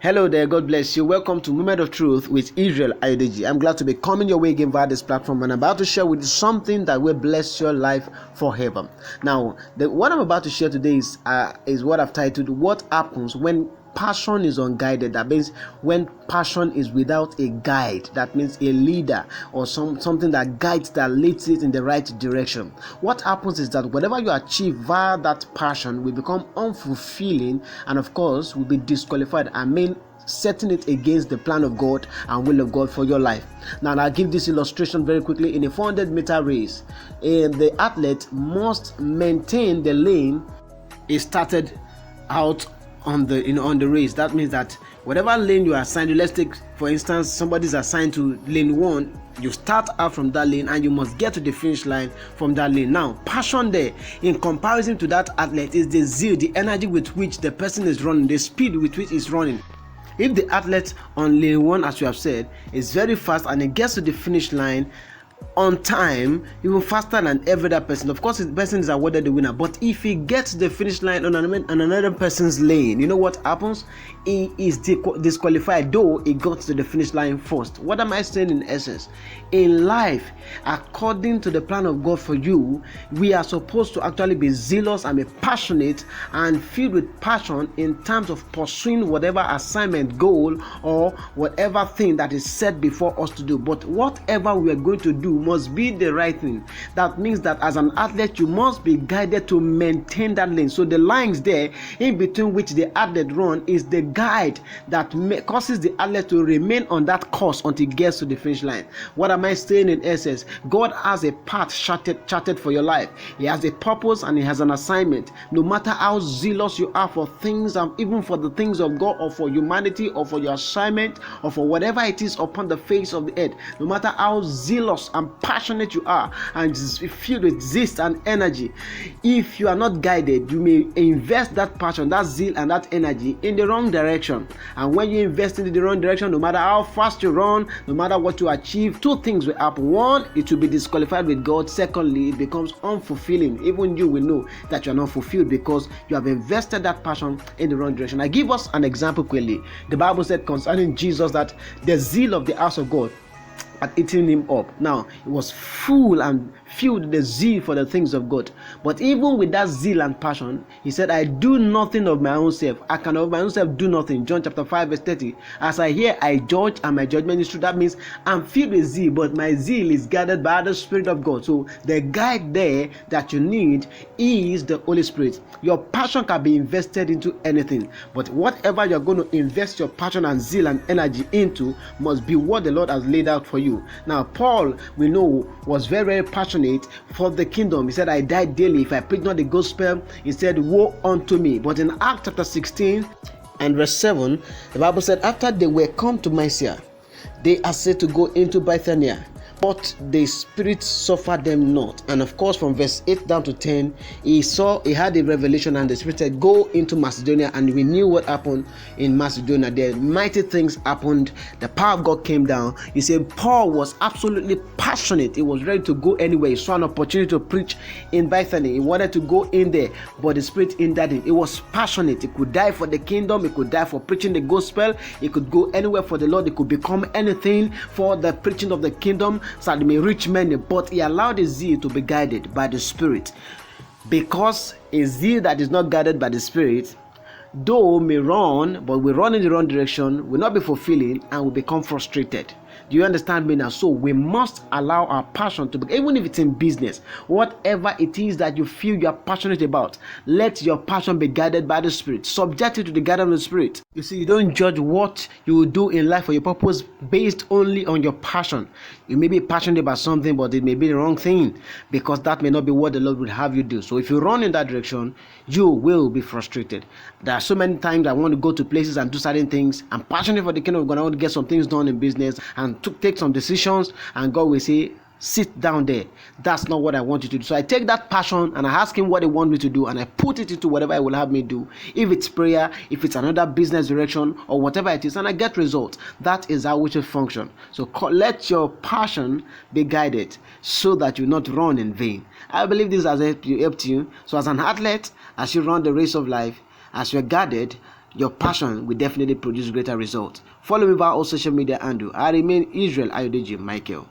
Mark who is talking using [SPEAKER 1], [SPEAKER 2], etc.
[SPEAKER 1] Hello there, God bless you. Welcome to Moment of Truth with Israel Ayodeji. I'm glad to be coming your way again via this platform, and I'm about to share with you something that will bless your life forever. Now, what I'm about to share today is what I've titled "What Happens When Passion is Unguided." That means when passion is without a guide. That means a leader or something that guides, that leads it in the right direction. What happens is that whatever you achieve via that passion will become unfulfilling, and of course will be disqualified and mean setting it against the plan of God and will of God for your life. Now, I'll give this illustration very quickly. In a 400-meter race, the athlete must maintain the lane he started out on the race. That means that whatever lane you are assigned to, let's take for instance somebody's assigned to lane 1, you start out from that lane and you must get to the finish line from that lane. Now, passion there in comparison to that athlete is the zeal, the energy with which the person is running, the speed with which he's running. If the athlete on lane 1, as you have said, is very fast and he gets to the finish line on time, even faster than every other person, of course the person is awarded the winner. But if he gets the finish line on another person's lane, you know what happens? He is disqualified, though he got to the finish line first. What am I saying in essence? In life, according to the plan of God for you, we are supposed to actually be zealous and be passionate and filled with passion in terms of pursuing whatever assignment, goal, or whatever thing that is set before us to do. But whatever we are going to do must be the right thing. That means that as an athlete, you must be guided to maintain that lane. So the lines there in between which the athlete run is the guide that causes the athlete to remain on that course until he gets to the finish line. What am I saying in essence? God has a path charted for your life. He has a purpose and he has an assignment. No matter how zealous you are for things, and even for the things of God or for humanity or for your assignment or for whatever it is upon the face of the earth, no matter how zealous and passionate you are and filled with zest and energy, if you are not guided, you may invest that passion, that zeal and that energy in the wrong direction. And when you invest in the wrong direction, no matter how fast you run, no matter what you achieve, two things will happen. One, it will be disqualified with God. Secondly, it becomes unfulfilling. Even you will know that you are not fulfilled because you have invested that passion in the wrong direction. I give us an example quickly. The Bible said concerning Jesus that the zeal of the house of God had eaten him up. Now, he was full and filled with the zeal for the things of God. But even with that zeal and passion, he said, I do nothing of my own self. I can of my own self do nothing. John chapter 5 verse 30. As I hear, I judge, and my judgment is true. That means I'm filled with zeal, but my zeal is guided by the Spirit of God. So the guide there that you need is the Holy Spirit. Your passion can be invested into anything, but whatever you're going to invest your passion and zeal and energy into must be what the Lord has laid out for you. Now, Paul, we know, was very, very passionate for the kingdom. He said, I die daily if I preach not the gospel. He said, woe unto me. But in Acts chapter 16 and verse 7, the Bible said, after they were come to Mysia, they essayed to go into Bithynia, but the Spirit suffered them not. And of course, from verse 8 down to 10, he had a revelation, and the Spirit said, go into Macedonia. And we knew what happened in Macedonia. The mighty things happened. The power of God came down. You see, Paul was absolutely passionate. He was ready to go anywhere. He saw an opportunity to preach in Bethany. He wanted to go in there, but the Spirit hindered him. He was passionate. He could die for the kingdom. He could die for preaching the gospel. He could go anywhere for the Lord. He could become anything for the preaching of the kingdom, so that he may reach many. But he allowed his zeal to be guided by the Spirit, because a zeal that is not guided by the Spirit, though may run, but will run in the wrong direction, will not be fulfilling, and will become frustrated. Do you understand me now? So we must allow our passion to be, even if it's in business, whatever it is that you feel you are passionate about, let your passion be guided by the Spirit. Subject it to the guidance of the Spirit. You see, you don't judge what you will do in life for your purpose based only on your passion. You may be passionate about something, but it may be the wrong thing, because that may not be what the Lord would have you do. So if you run in that direction, you will be frustrated. There are so many times I want to go to places and do certain things. I'm passionate for the kingdom of God. I want to get some things done in business and take some decisions, and God will say, sit down there. That's not what I want you to do. So I take that passion and I ask him what he wants me to do, and I put it into whatever he will have me do. If it's prayer, if it's another business direction, or whatever it is, and I get results. That is how we should function. So let your passion be guided so that you not run in vain. I believe this has helped you. So as an athlete, as you run the race of life, as you're guided, your passion will definitely produce greater results. Follow me via all social media handle. I remain Israel Ayodeji Michael.